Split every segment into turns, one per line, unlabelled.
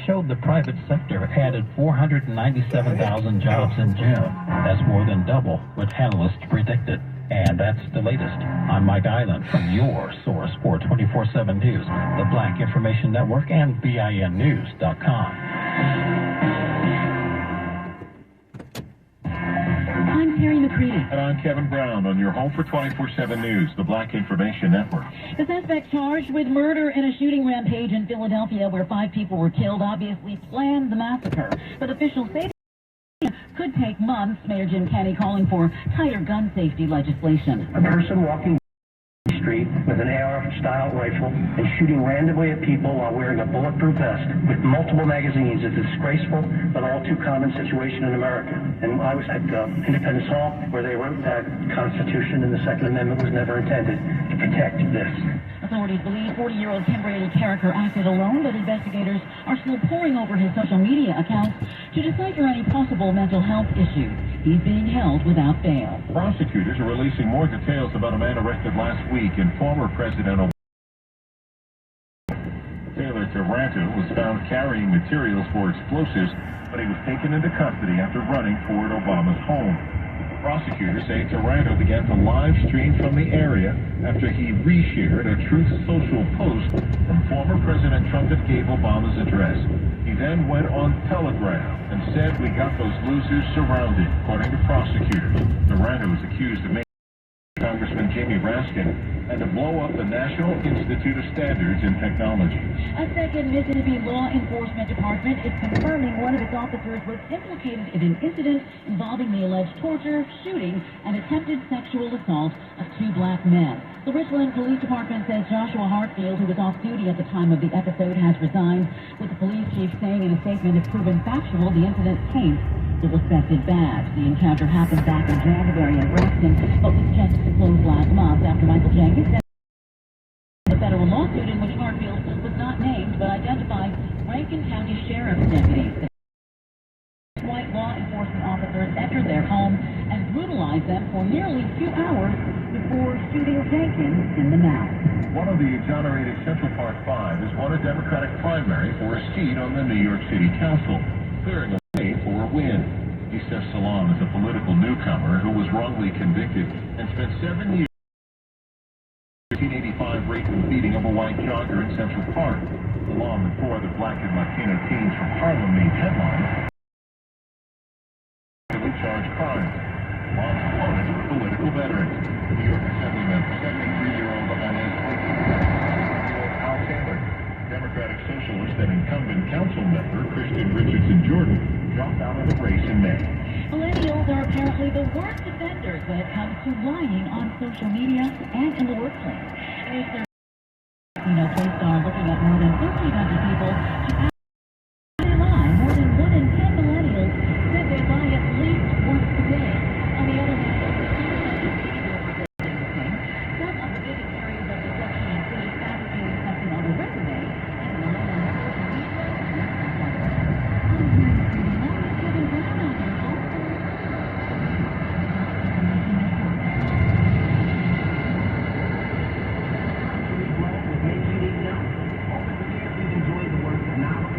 showed the private sector added 497,000 jobs in June. That's more than double what analysts predicted. And that's the latest. I'm Mike Island from your source for 24/7 News, the Black Information Network, and BINnews.com.
I'm Terry McCready.
And I'm Kevin Brown on your home for 24/7 News, the Black Information Network.
The suspect charged with murder in a shooting rampage in Philadelphia where 5 people were killed obviously planned the massacre. But officials say it could take months. Mayor Jim Kenney calling for tighter gun safety legislation.
A person walking the street with an AR-style rifle and shooting randomly at people while wearing a bulletproof vest with multiple magazines is a disgraceful but all too common situation in America. And I was at Independence Hall where they wrote that Constitution and the Second Amendment was never intended to protect this.
Authorities believe 40-year-old Kimberly Carricker acted alone, but investigators are still poring over his social media accounts to decipher any possible mental health issues. He's being held without bail.
Prosecutors are releasing more details about a man arrested last week in former President Obama. Taylor Taranto was found carrying materials for explosives, but he was taken into custody after running toward Obama's home. Prosecutors say Taranto began to live stream from the area after he reshared a Truth Social post from former President Trump that gave Obama's address. He then went on Telegram and said, "We got those losers surrounded," according to prosecutors. Taranto is accused of making Congressman Jamie Raskin and to blow up the National Institute of Standards in Technology.
A second Mississippi law enforcement department is confirming one of its officers was implicated in an incident involving the alleged torture, shooting, and attempted sexual assault of 2 black men. The Richland Police Department says Joshua Hartfield, who was off duty at the time of the episode, has resigned, with the police chief saying in a statement if proven factual, the incident paints the suspected bad. The encounter happened back in January in Braxton, but was just closed last month after Michael Jenkins said the federal lawsuit in which Hartfield was not named but identified Rankin County Sheriff's deputies. White law enforcement officers entered their home and brutalized them for nearly 2 hours before shooting Jenkins in the mouth.
One of the exonerated Central Park 5 has won a Democratic primary for a seat on the New York City Council, clearing a way for a win. Yusef Salaam is a political newcomer who was wrongly convicted and spent 7 years in the 1985 rape and beating of a white jogger in Central Park. Salaam and 4 other black and Latino teens from Harlem made headlines. Charged crimes. Salaam's opponents were political veterans. New York Assemblyman, 73-year-old Inez Al Taylor, Democratic Socialist and incumbent council member Christian Richardson Jordan dropped out of the race in May.
Millennials are apparently the worst offenders when it comes to lying on social media and in the workplace. Latino Playstar looking at more than 1,300 people to they lie. More than 1 in 10 millennials said they lie at least once a day. On the other hand, some of the biggest areas of deception include fabricating something on a resume and relying on social media. Kevin Brown on your home.
Enjoy the work of Napa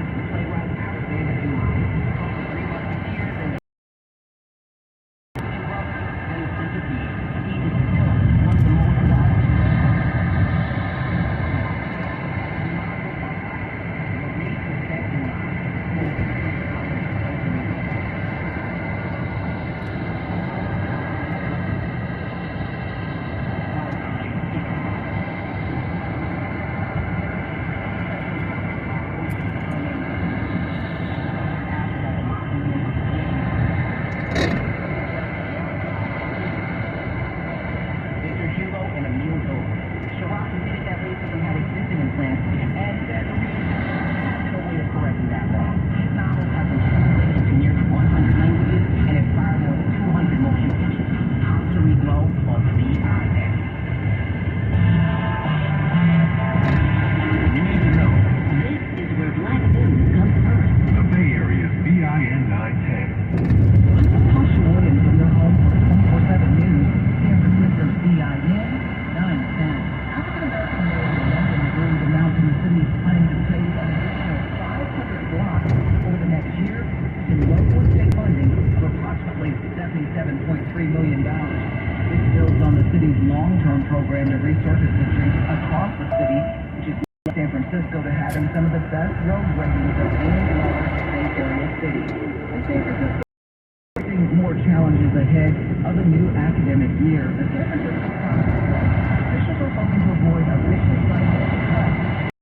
San Francisco to having some of the best road ratings of any large Bay Area city. And San Francisco is facing more challenges ahead of the new academic year. The San Francisco Chronicle says officials are hoping to avoid a vicious cycle of cuts,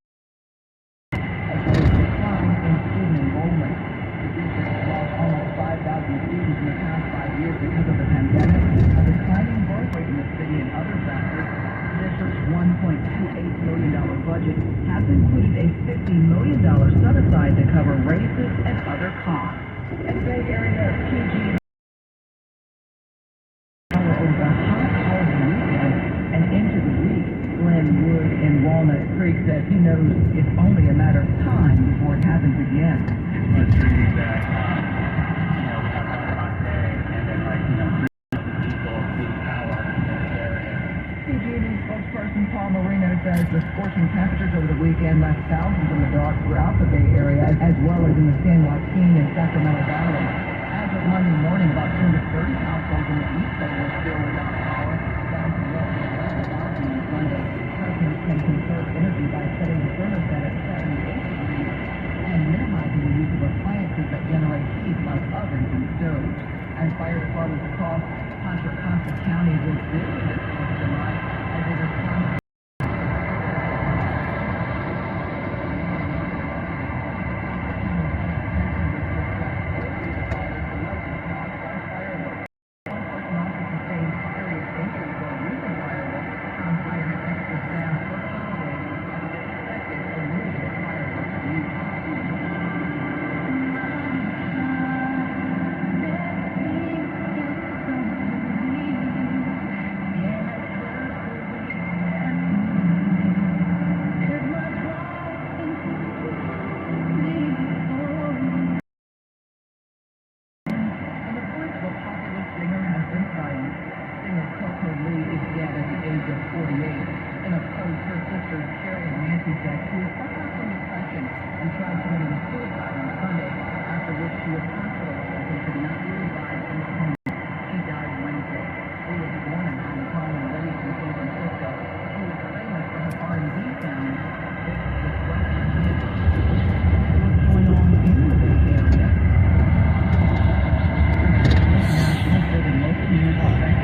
as well as a decline in student enrollment. The district has lost almost 5,000 students in the past 5 years because of the pandemic, a declining birth rate in the city, and other factors. The district's $1.28 million budget has included a $50 million set-aside to cover raises and other costs. And Bay Area PG over the hot holiday weekend and into the week. Glenn Wood in Walnut Creek says he knows it's only a matter of time before it happens again.
It's frustrating that, we have a hot day and then, people lose power in this area.
PG&E spokesperson Paul Marino says the scorching temperatures over the weekend left thousands in the dark throughout the Bay Area, as well as in the San Joaquin and Sacramento Valley. As of Monday morning, about 230 households in the East Bay were still without power, down to roughly 11,000 on Sunday. Customers can conserve energy by setting the thermostat at 78 degrees and minimizing the use of appliances that generate heat like ovens and stoves. And fire departments across Contra Costa County were busy this 4th of July as they responded.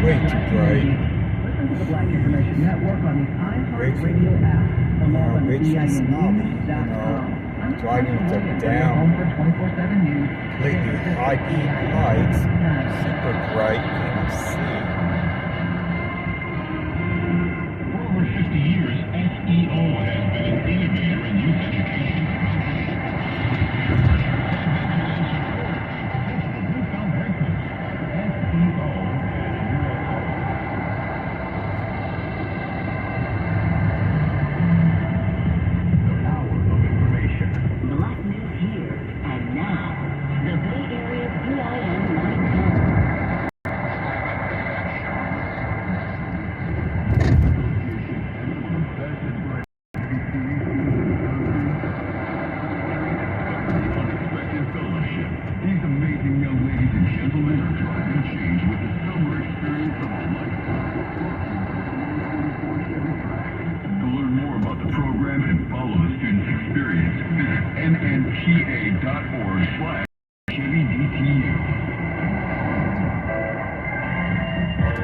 Way too bright.
Listen to the Black Information Network on the iHeartRadio app, along on DashCam.com.
Driving them down, completely high beam lights, super bright, can't see.
For over 50 years, SEO has been an innovator in youth education. nnta.org/KBDTU.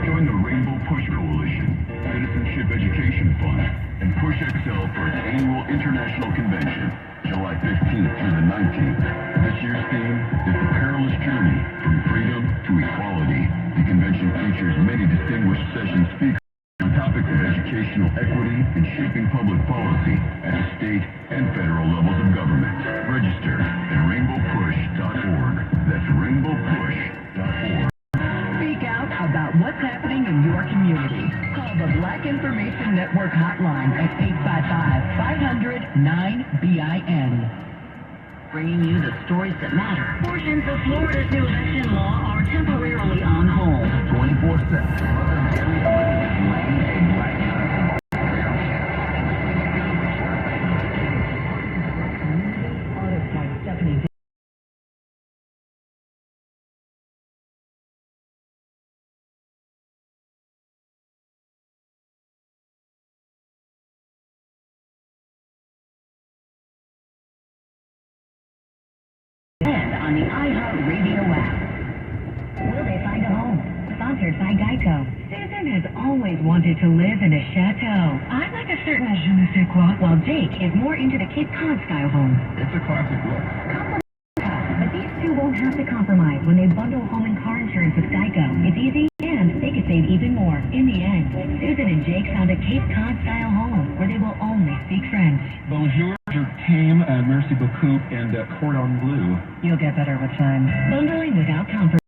Join the Rainbow Push Coalition, Citizenship Education Fund, and Push XL for its annual international convention, July 15th through the 19th. This year's theme is The Perilous Journey from Freedom to Equality. The convention features many distinguished session speakers on topics of educational equity and shaping public policy at the state and federal levels of government. Register at rainbowpush.org. That's rainbowpush.org.
Speak out about what's happening in your community. Call the Black Information Network hotline at 855-500-9BIN. Bringing you the stories that matter. Portions of Florida's new election law are temporarily on hold.
24/7.
and on the iHeartRadio app. Will they find a home? Sponsored by Geico. Susan has always wanted to live in a chateau. I like a certain je ne sais quoi, while Jake is more into the Cape Cod style home.
It's a classic look.
But these two won't have to compromise when they bundle home and car insurance with Geico. It's easy, and they could save even more. In the end, Susan and Jake found a Cape Cod style home where they will only speak French.
Bonjour, je t'aime, merci beaucoup, and cordon bleu.
You'll get better with time. Bundling without compromise.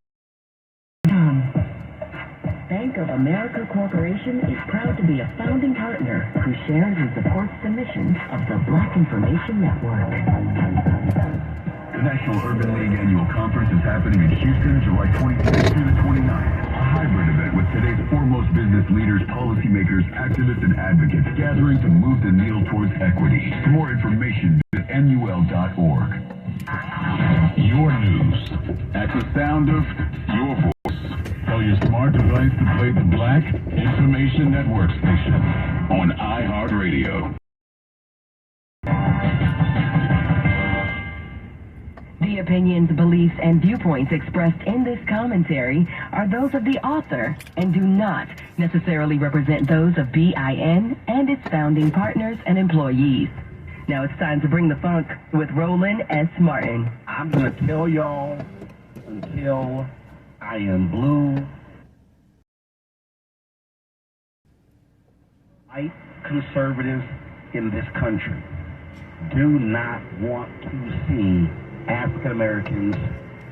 Bank of America Corporation is proud to be a founding partner who shares and supports the mission of the Black Information Network.
The National Urban League Annual Conference is happening in Houston, July 26th through the 29th. A hybrid event with today's foremost business leaders, policymakers, activists, and advocates gathering to move the needle towards equity. For more information, visit NUL.org.
Your news at the sound of your voice. Tell your smart device to play the Black Information Network station on iHeartRadio.
The opinions, beliefs, and viewpoints expressed in this commentary are those of the author and do not necessarily represent those of BIN and its founding partners and employees. Now it's time to bring the funk with Roland S. Martin.
I'm going to tell y'all until I am blue. White conservatives in this country do not want to see African Americans,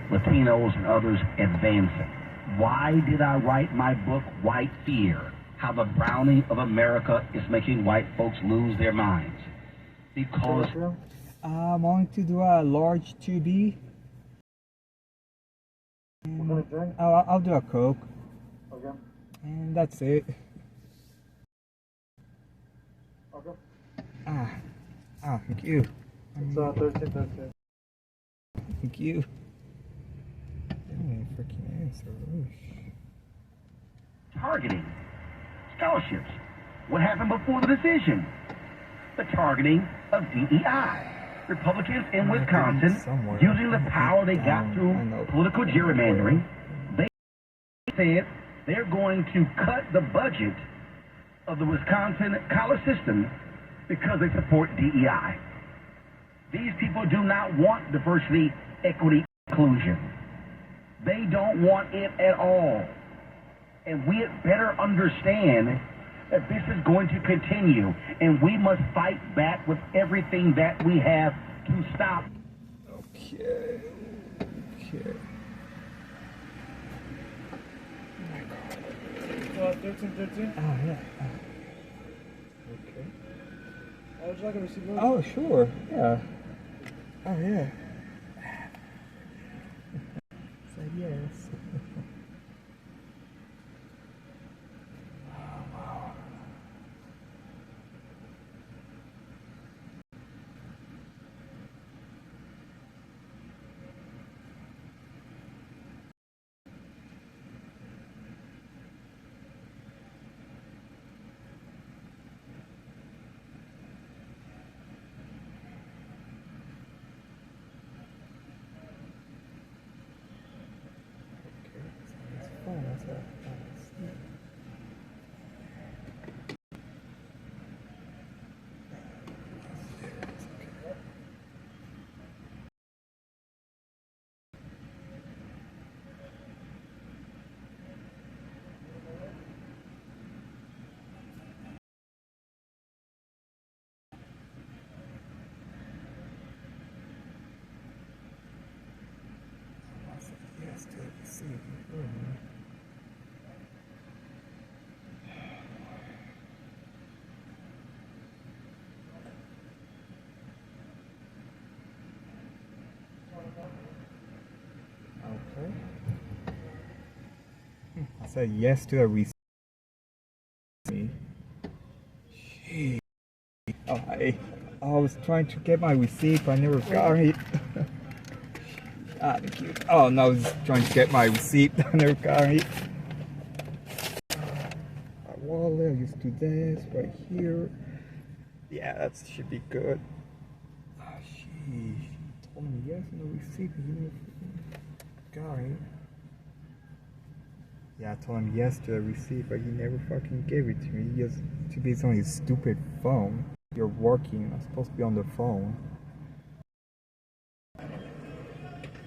Latinos, and others advancing. Why did I write my book, White Fear? How the browning of America is making white folks lose their minds. Because
I'm going to do a large 2B. I'll do a Coke. Okay. And that's it. Okay. Thank you.
It's 13.
Thank you. Freaking answer.
targeting scholarships. What happened before the decision? The targeting of DEI. Republicans in Wisconsin, using the power they got through political gerrymandering, they said they're going to cut the budget of the Wisconsin college system because they support DEI. These people do not want diversity, equity, inclusion. They don't want it at all. And we had better understand that this is going to continue, and we must fight back with everything that we have to stop.
Okay. Okay.
13.
Oh, yeah. Okay.
Would you like a receipt?
Oh, sure. Yeah. Oh, yeah. Said yes. Yes, to receive. Okay. I said yes to a receipt. Gee. Oh, I was trying to get my receipt, but I never got it. Thank you. Oh no, I was trying to get my receipt. I never got it. My wallet, I'll just do this right here. Yeah, that should be good. Oh, sheesh. told him yes on the receipt, but he never got it. Yeah, I told him yes to the receipt, but he never fucking gave it to me. He just to be on his stupid phone. You're working, I'm supposed to be on the phone.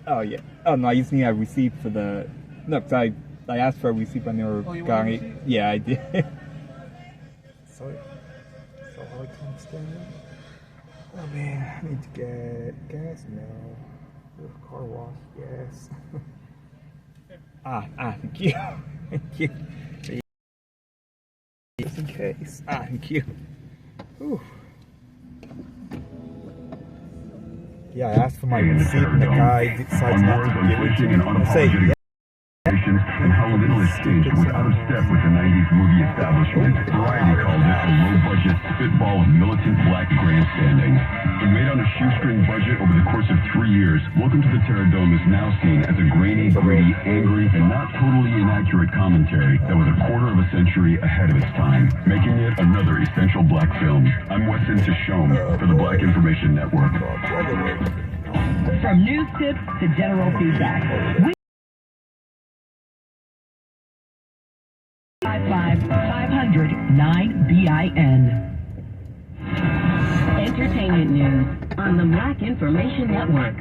Oh yeah. Oh no, I just need a receipt for the. No, cause I asked for a receipt, but I never got it. Yeah, I did. so hard to understand. Oh man, I need to get gas now. Car wash, yes. Thank you. Thank you. Just in case. Thank you. Whew. Yeah, I asked for my receipt and the guy decided not to give it to me. I say, yeah.
And how little it staged was out of step with the 90s movie establishment. Variety called it a low-budget spitball of militant black grandstanding. But made on a shoestring budget over the course of 3 years, Welcome to the Terradome is now seen as a grainy, gritty, angry, and not totally inaccurate commentary that was a quarter of a century ahead of its time, making it another essential black film. I'm Weston Tishome for the Black Information Network.
From news tips to general feedback. 500-9BIN. Entertainment news on the Black Information Network.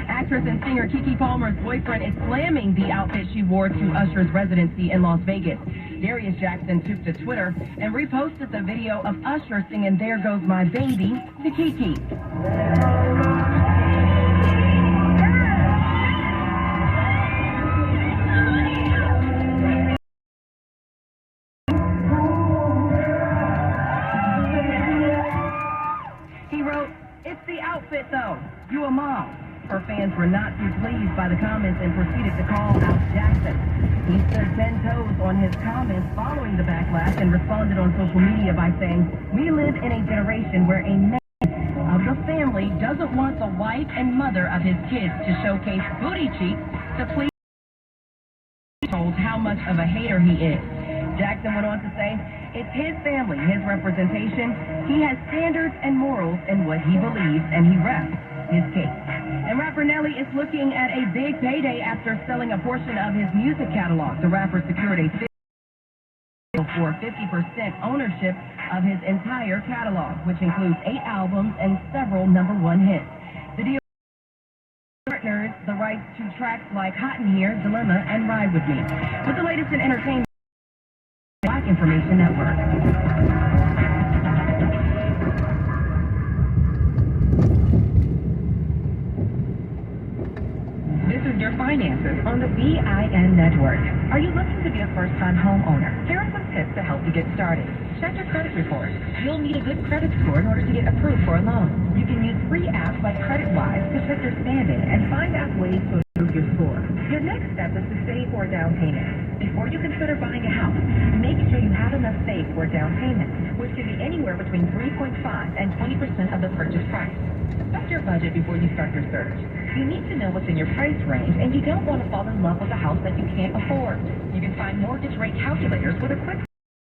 Actress and singer Keke Palmer's boyfriend is slamming the outfit she wore to Usher's residency in Las Vegas. Darius Jackson took to Twitter and reposted the video of Usher singing "There Goes My Baby" to Keke. Outfit though, you a mom. Her fans were not too pleased by the comments and proceeded to call out Jackson. He stood 10 toes on his comments following the backlash and responded on social media by saying, "We live in a generation where a man of the family doesn't want the wife and mother of his kids to showcase booty cheeks to please." Told how much of a hater he is. Jackson went on to say, "It's his family, his representation. He has standards and morals in what he believes, and he reps his case." And rapper Nelly is looking at a big payday after selling a portion of his music catalog. The rapper secured a deal for 50% ownership of his entire catalog, which includes 8 albums and several #1 hits. The deal partners the rights to tracks like "Hot in Here," "Dilemma," and "Ride With Me." With the latest in entertainment, Black Information Network. This is your finances on the BIN network. Are you looking to be a first-time homeowner? Here are some tips to help you get started. Check your credit report. You'll need a good credit score in order to get approved for a loan. You can use free apps like CreditWise to check your standing and find out ways to improve your score. Your next step is to save for a down payment. Before you consider buying a house, make sure you have enough saved for a down payment, which can be anywhere between 3.5 and 20% of the purchase price. Set your budget before you start your search. You need to know what's in your price range, and you don't want to fall in love with a house that you can't afford. You can find mortgage rate calculators with a quick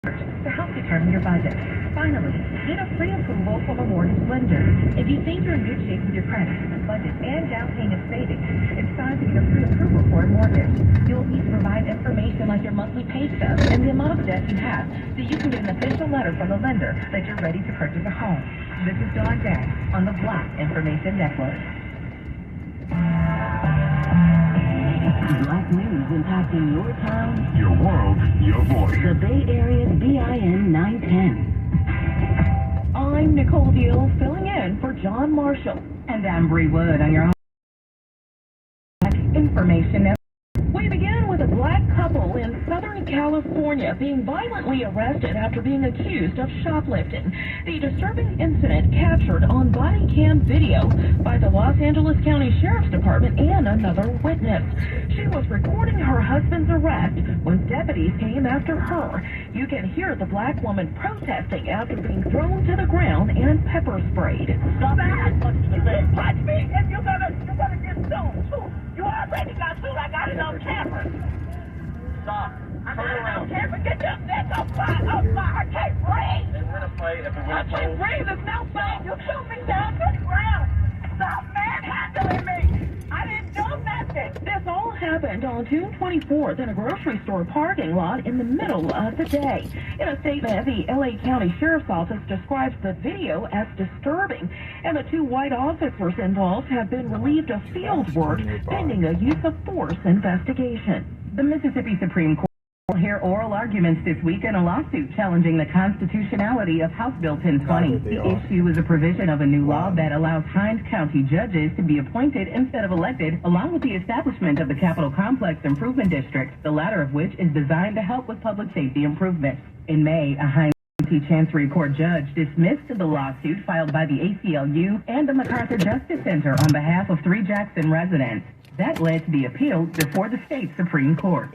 search to help determine your budget. Finally, get a pre-approval from a mortgage lender. If you think you're in good shape with your credit, budget, and down payment savings, it's time to get a pre-approval for a mortgage. You'll need to provide information like your monthly pay stub and the amount of debt you have, so you can get an official letter from the lender that you're ready to purchase a home. This is Dawn Day on the Black Information Network. Black news impacting your town,
Your world, your voice.
the Bay Area's BIN 910. I'm Nicole Deal, filling in for John Marshall. And I'm Bree Wood on your Black Information Network. We begin with a black couple in Southern California being violently arrested after being accused of shoplifting. The disturbing incident captured on body cam video by the Los Angeles County Sheriff's Department and another witness. She was recording her husband's arrest when deputies came after her. You can hear the black woman protesting after being thrown to the ground and pepper sprayed. Stop that! Touch me and you're gonna get stoned too. You already got sued. I got it on camera. Stop. I got it on camera. Get your neck up. I can't breathe. I can't breathe. There's no sign. You shoot me down to the ground. Stop manhandling me. happened on June 24th in a grocery store parking lot in the middle of the day. In a statement, the LA County Sheriff's Office describes the video as disturbing, and the 2 white officers involved have been relieved of field work pending a use of force investigation.
The Mississippi Supreme Court will hear oral arguments this week in a lawsuit challenging the constitutionality of House Bill 1020. The issue is a provision of a new law that allows Hinds County judges to be appointed instead of elected, along with the establishment of the Capitol Complex Improvement District, the latter of which is designed to help with public safety improvements. In May, a Hinds County Chancery Court judge dismissed the lawsuit filed by the ACLU and the MacArthur Justice Center on behalf of 3 Jackson residents. That led to the appeal before the state Supreme Court.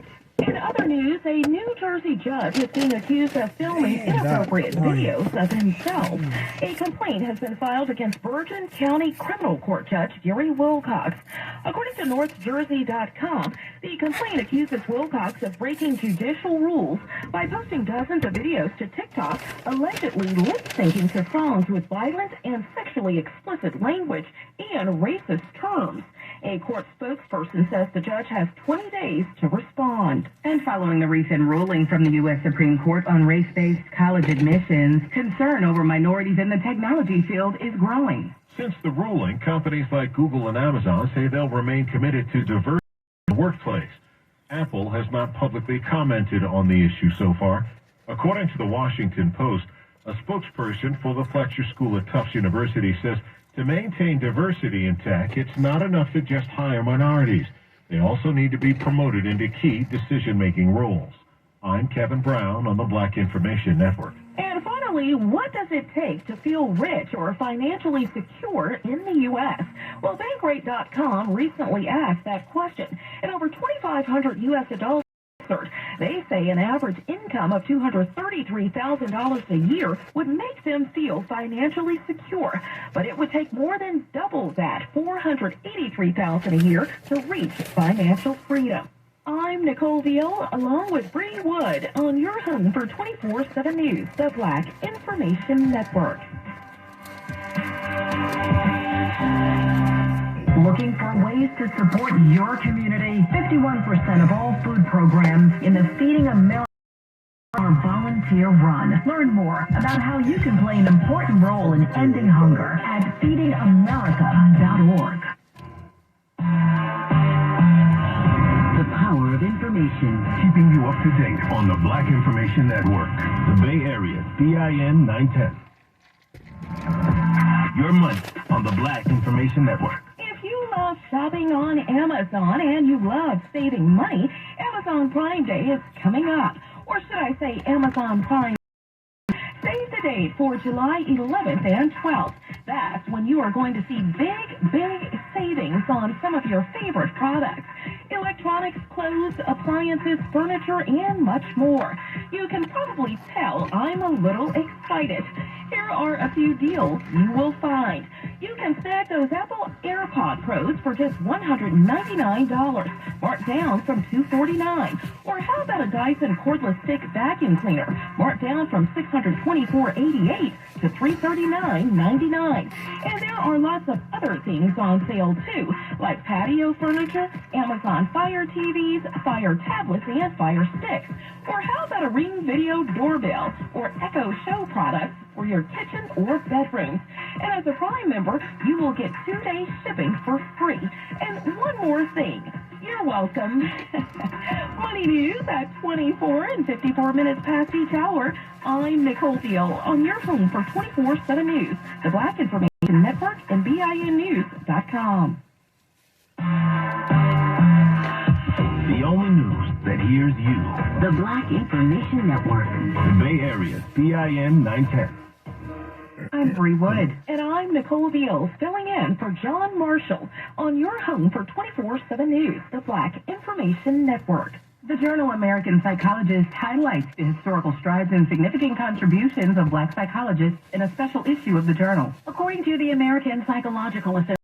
In other news, a New Jersey judge is being accused of filming inappropriate videos of himself. A complaint has been filed against Bergen County Criminal Court Judge Gary Wilcox. According to NorthJersey.com, the complaint accuses Wilcox of breaking judicial rules by posting dozens of videos to TikTok, allegedly lip-syncing to songs with violent and sexually explicit language and racist terms. A court spokesperson says the judge has 20 days to respond.
And following the recent ruling from the U.S. Supreme Court on race-based college admissions, concern over minorities in the technology field is growing.
Since the ruling, companies like Google and Amazon say they'll remain committed to diversity in the workplace. Apple has not publicly commented on the issue so far. According to the Washington Post, a spokesperson for the Fletcher School at Tufts University says to maintain diversity in tech, it's not enough to just hire minorities. They also need to be promoted into key decision-making roles. I'm Kevin Brown on the Black Information Network.
And finally, what does it take to feel rich or financially secure in the U.S.? Well, Bankrate.com recently asked that question, and over 2,500 U.S. adults answered. They say an average income of $233,000 a year would make them feel financially secure, but it would take more than double that, $483,000 a year, to reach financial freedom. I'm Nicole Veal, along with Bree Wood, on your home for 24/7 News, the Black Information Network.
Looking for ways to support your community? 51% of all food programs in the Feeding America are volunteer-run. Learn more about how you can play an important role in ending hunger at feedingamerica.org. The power of information.
Keeping you up to date on the Black Information Network. The Bay Area, BIN 910. Your money on the Black Information Network.
If you love shopping on Amazon and you love saving money, Amazon Prime Day is coming up. Or should I say Amazon Prime Save the date for July 11th and 12th. That's when you are going to see big savings on some of your favorite products. Electronics, clothes, appliances, furniture, and much more. You can probably tell I'm a little excited. Here are a few deals you will find. You can snag those Apple AirPod Pros for just $199, marked down from $249. Or how about a Dyson cordless stick vacuum cleaner, marked down from $624.88 to $339.99. And there are lots of other things on sale too, like patio furniture, Amazon Fire TVs, Fire tablets, and Fire sticks. Or how about a Ring Video doorbell or Echo Show products for your kitchen or bedrooms. And as a Prime member, you will get 2-day shipping for free. And one more thing. You're welcome. Money news at 24 and 54 minutes past each hour. I'm Nicole Veal on your home for 24/7 News, the Black Information Network, and BINnews.com.
The only news that hears you.
The Black Information Network.
The Bay Area, BIN 910.
I'm Bree Wood.
And I'm Nicole Veal, filling in for John Marshall on your home for 24/7 News, the Black Information Network.
The journal American Psychologist highlights the historical strides and significant contributions of black psychologists in a special issue of the journal.
According to the American Psychological Association,